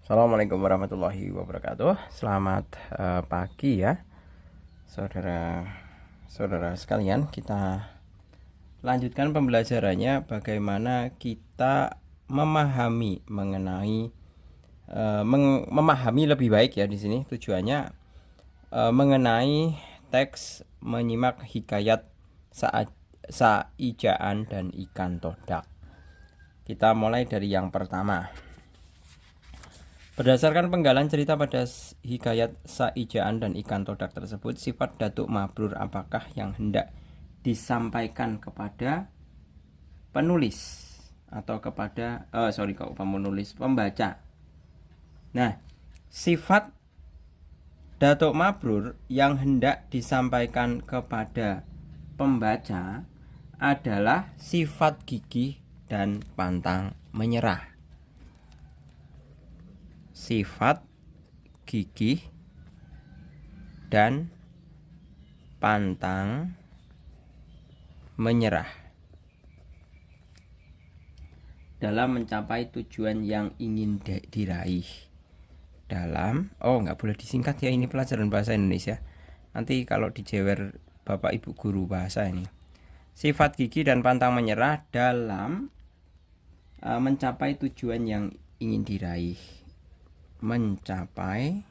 Assalamualaikum warahmatullahi wabarakatuh. Selamat pagi ya, saudara-saudara sekalian. Kita lanjutkan pembelajarannya bagaimana kita memahami mengenai memahami lebih baik ya di sini tujuannya mengenai teks menyimak hikayat Saijaan dan ikan todak. Kita mulai dari yang pertama. Berdasarkan penggalan cerita pada hikayat Saijaan dan ikan todak tersebut, sifat Datuk Mabrur apakah yang hendak disampaikan kepada penulis atau kepada pembaca. Nah, sifat Datuk Mabrur yang hendak disampaikan kepada pembaca adalah sifat gigih dan pantang menyerah. Sifat gigih dan pantang menyerah dalam mencapai tujuan yang ingin diraih. Nggak boleh disingkat ya, ini pelajaran bahasa Indonesia. Nanti kalau dijewer Bapak Ibu guru bahasa ini. Sifat gigih dan pantang menyerah dalam mencapai tujuan yang ingin diraih. Mencapai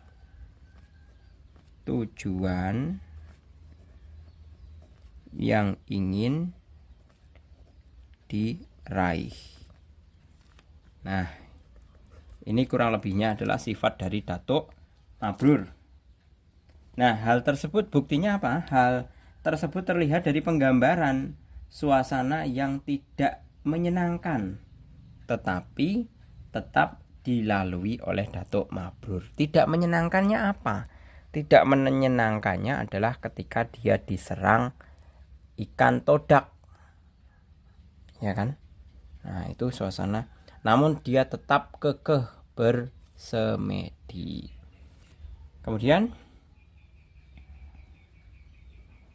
tujuan yang ingin diraih. Nah, ini kurang lebihnya adalah sifat dari Datuk Mabrur. Nah, hal tersebut buktinya apa? Hal tersebut terlihat dari penggambaran suasana yang tidak menyenangkan, tetapi tetap dilalui oleh Datuk Mabrur. Tidak menyenangkannya apa? Tidak menyenangkannya adalah ketika dia diserang ikan todak, ya kan? Nah, itu suasana. Namun dia tetap kekeh bersemedi. Kemudian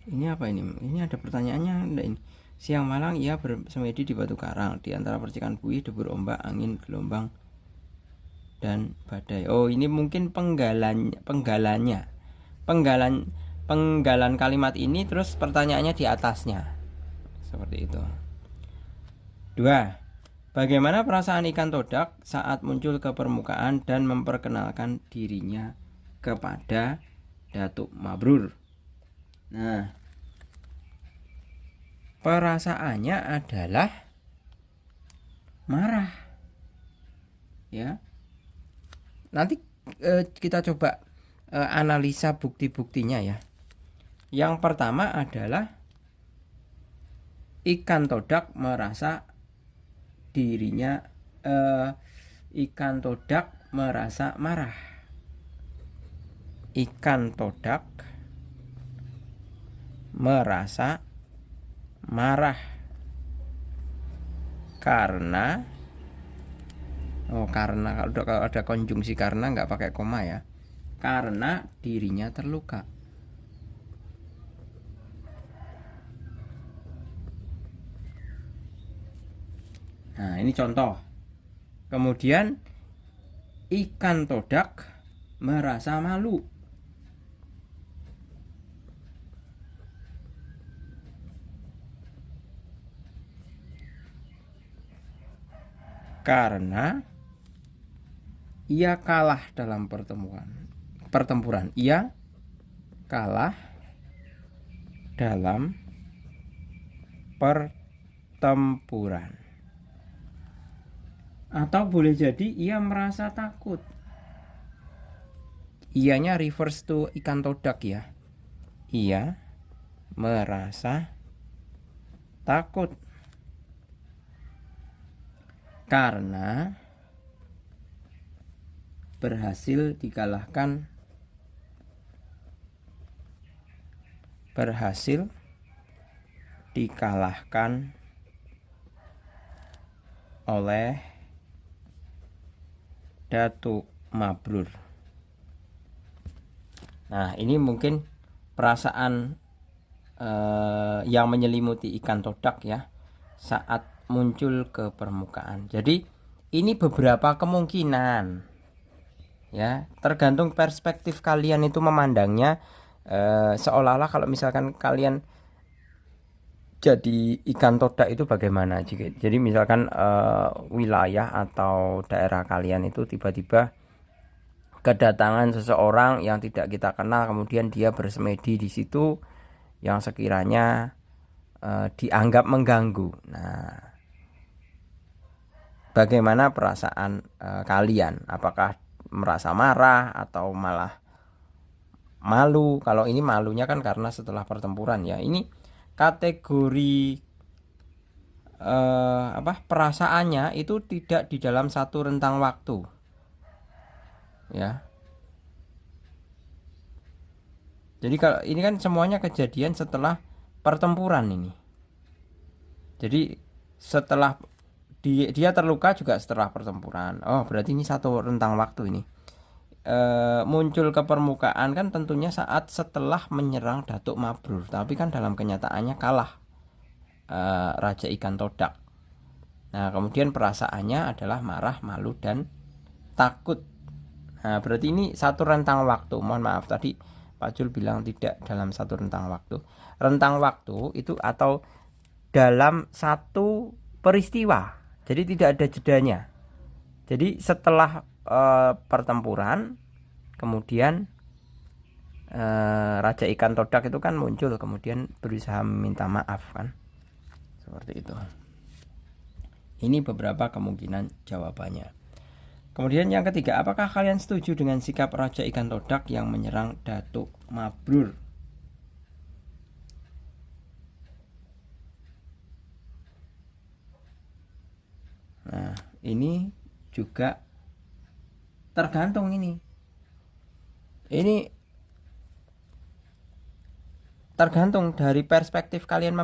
ini apa ini? Ini ada pertanyaannya. Ini siang malam ia bersemedi di batu karang, di antara percikan buih, debur ombak, angin, gelombang, dan badai. Oh, ini mungkin penggalan kalimat ini, terus pertanyaannya di atasnya. Seperti itu. 2. Bagaimana perasaan ikan todak saat muncul ke permukaan dan memperkenalkan dirinya kepada Datuk Mabrur? Nah, perasaannya adalah marah. Ya. Nanti kita coba analisa bukti-buktinya ya. Yang pertama adalah ikan todak merasa dirinya ikan todak merasa marah. Ikan todak merasa marah karena kalau ada konjungsi karena nggak pakai koma ya, karena dirinya terluka. Nah, ini contoh. Kemudian ikan todak merasa malu karena ia kalah dalam pertempuran. Ia kalah dalam pertempuran. Atau boleh jadi ia merasa takut. Ianya reverse to ikan todak ya. Ia merasa takut karena berhasil dikalahkan oleh Datuk Mabrur. Nah, ini mungkin perasaan yang menyelimuti ikan todak ya saat muncul ke permukaan. Jadi ini beberapa kemungkinan Ya, tergantung perspektif kalian itu memandangnya. Seolah-olah kalau misalkan kalian jadi ikan todak itu bagaimana? Jadi misalkan wilayah atau daerah kalian itu tiba-tiba kedatangan seseorang yang tidak kita kenal, kemudian dia bersemedi di situ yang sekiranya dianggap mengganggu. Nah, bagaimana perasaan kalian? Apakah merasa marah atau malah malu? Kalau ini malunya kan karena setelah pertempuran ya. Ini kategori perasaannya itu tidak di dalam satu rentang waktu. Ya. Jadi kalau ini kan semuanya kejadian setelah pertempuran ini. Jadi setelah dia terluka juga setelah pertempuran. Oh, berarti ini satu rentang waktu ini. Muncul ke permukaan kan tentunya saat setelah menyerang Datuk Mabrur. Tapi kan dalam kenyataannya kalah Raja Ikan Todak. Nah, kemudian perasaannya adalah marah, malu, dan takut. Nah, berarti ini satu rentang waktu. Mohon maaf tadi Pak Jul bilang tidak dalam satu rentang waktu. Rentang waktu itu atau dalam satu peristiwa. Jadi tidak ada jedanya. Jadi setelah pertempuran, kemudian Raja Ikan Todak itu kan muncul, kemudian berusaha meminta maaf kan, seperti itu. Ini beberapa kemungkinan jawabannya. Kemudian yang ketiga, apakah kalian setuju dengan sikap Raja Ikan Todak yang menyerang Datuk Mabrur? Nah, ini juga tergantung ini. Ini tergantung dari perspektif kalian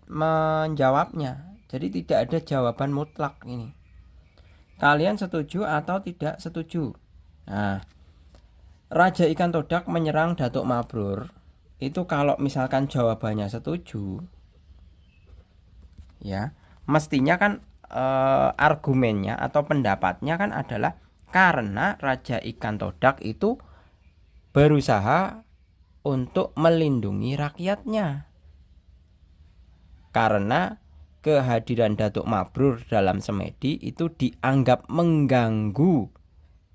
menjawabnya. Jadi tidak ada jawaban mutlak ini. Kalian setuju atau tidak setuju? Nah, Raja Ikan Todak menyerang Datuk Mabrur itu kalau misalkan jawabannya setuju, ya mestinya kan argumennya atau pendapatnya kan adalah karena Raja Ikan Todak itu berusaha untuk melindungi rakyatnya. Karena kehadiran Datuk Mabrur dalam semedi itu dianggap mengganggu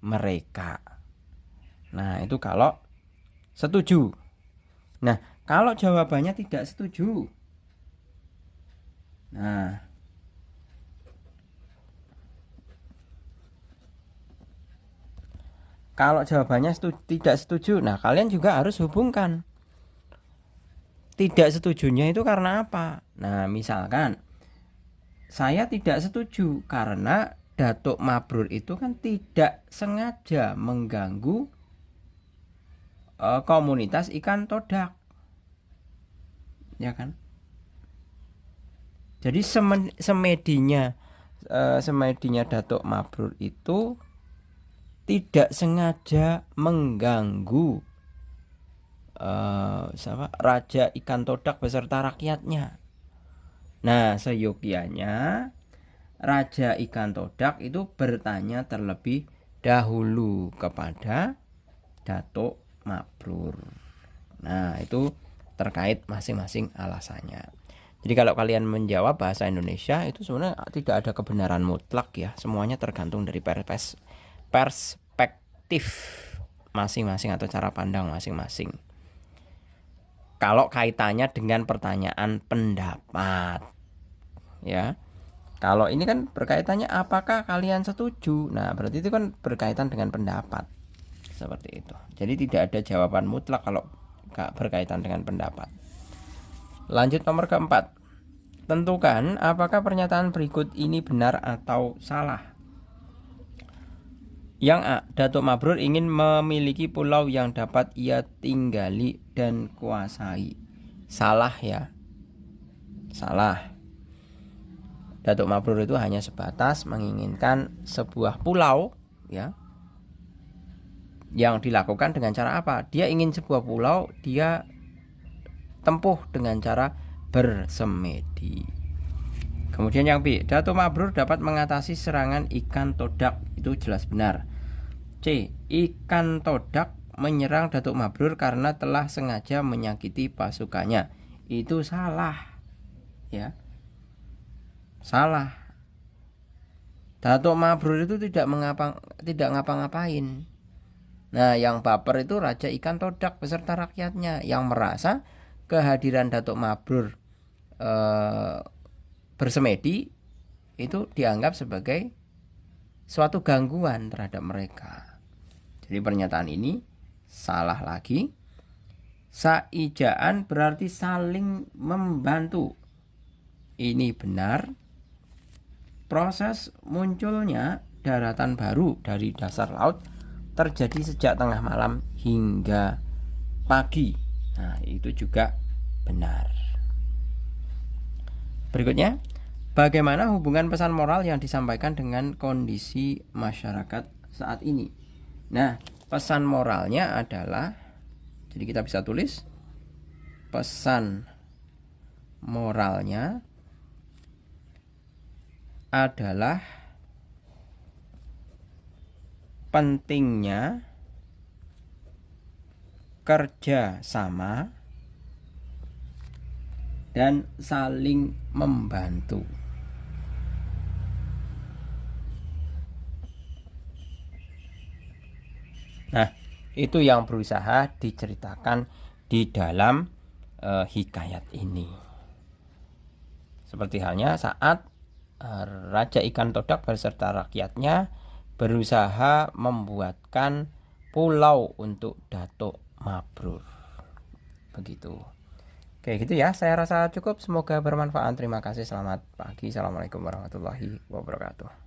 mereka. Nah, itu kalau setuju. Nah, kalau jawabannya tidak setuju. Nah, kalau jawabannya tidak setuju, nah kalian juga harus hubungkan. Tidak setujunya itu karena apa? Nah, misalkan saya tidak setuju karena Datuk Mabrur itu kan tidak sengaja mengganggu komunitas ikan todak. Ya kan? Jadi semedinya Datuk Mabrur itu tidak sengaja mengganggu Raja Ikan Todak beserta rakyatnya. Nah, seyogianya Raja Ikan Todak itu bertanya terlebih dahulu kepada Datuk Mabrur. Nah, itu terkait masing-masing alasannya. Jadi kalau kalian menjawab bahasa Indonesia itu sebenarnya tidak ada kebenaran mutlak ya. Semuanya tergantung dari perspektif masing-masing atau cara pandang masing-masing. Kalau kaitannya dengan pertanyaan pendapat, ya. Kalau ini kan berkaitannya apakah kalian setuju? Nah, berarti itu kan berkaitan dengan pendapat. Seperti itu. Jadi tidak ada jawaban mutlak kalau berkaitan dengan pendapat. Lanjut nomor keempat. Tentukan apakah pernyataan berikut ini benar atau salah. Yang A, Datuk Mabrur ingin memiliki pulau yang dapat ia tinggali dan kuasai. Salah ya. Salah. Datuk Mabrur itu hanya sebatas menginginkan sebuah pulau ya. Yang dilakukan dengan cara apa? Dia ingin sebuah pulau, dia tempuh dengan cara bersemedi. Kemudian yang B, Datuk Mabrur dapat mengatasi serangan ikan todak. Itu jelas benar. C. Ikan todak menyerang Datuk Mabrur karena telah sengaja menyakiti pasukannya. Itu salah. Ya. Salah. Datuk Mabrur itu tidak ngapa-ngapain. Nah, yang baper itu Raja Ikan Todak beserta rakyatnya yang merasa kehadiran Datuk Mabrur bersemedi itu dianggap sebagai suatu gangguan terhadap mereka. Jadi pernyataan ini salah lagi. Saijaan berarti saling membantu. Ini benar. Proses munculnya daratan baru dari dasar laut terjadi sejak tengah malam hingga pagi. Nah, itu juga benar. Berikutnya, bagaimana hubungan pesan moral yang disampaikan dengan kondisi masyarakat saat ini? Nah, pesan moralnya adalah, jadi kita bisa tulis pesan moralnya adalah pentingnya kerja sama dan saling membantu. Nah, itu yang berusaha diceritakan di dalam hikayat ini. Seperti halnya saat Raja Ikan Todak beserta rakyatnya berusaha membuatkan pulau untuk Datuk Mabrur. Begitu. Oke, gitu ya. Saya rasa cukup. Semoga bermanfaat. Terima kasih. Selamat pagi. Assalamualaikum warahmatullahi wabarakatuh.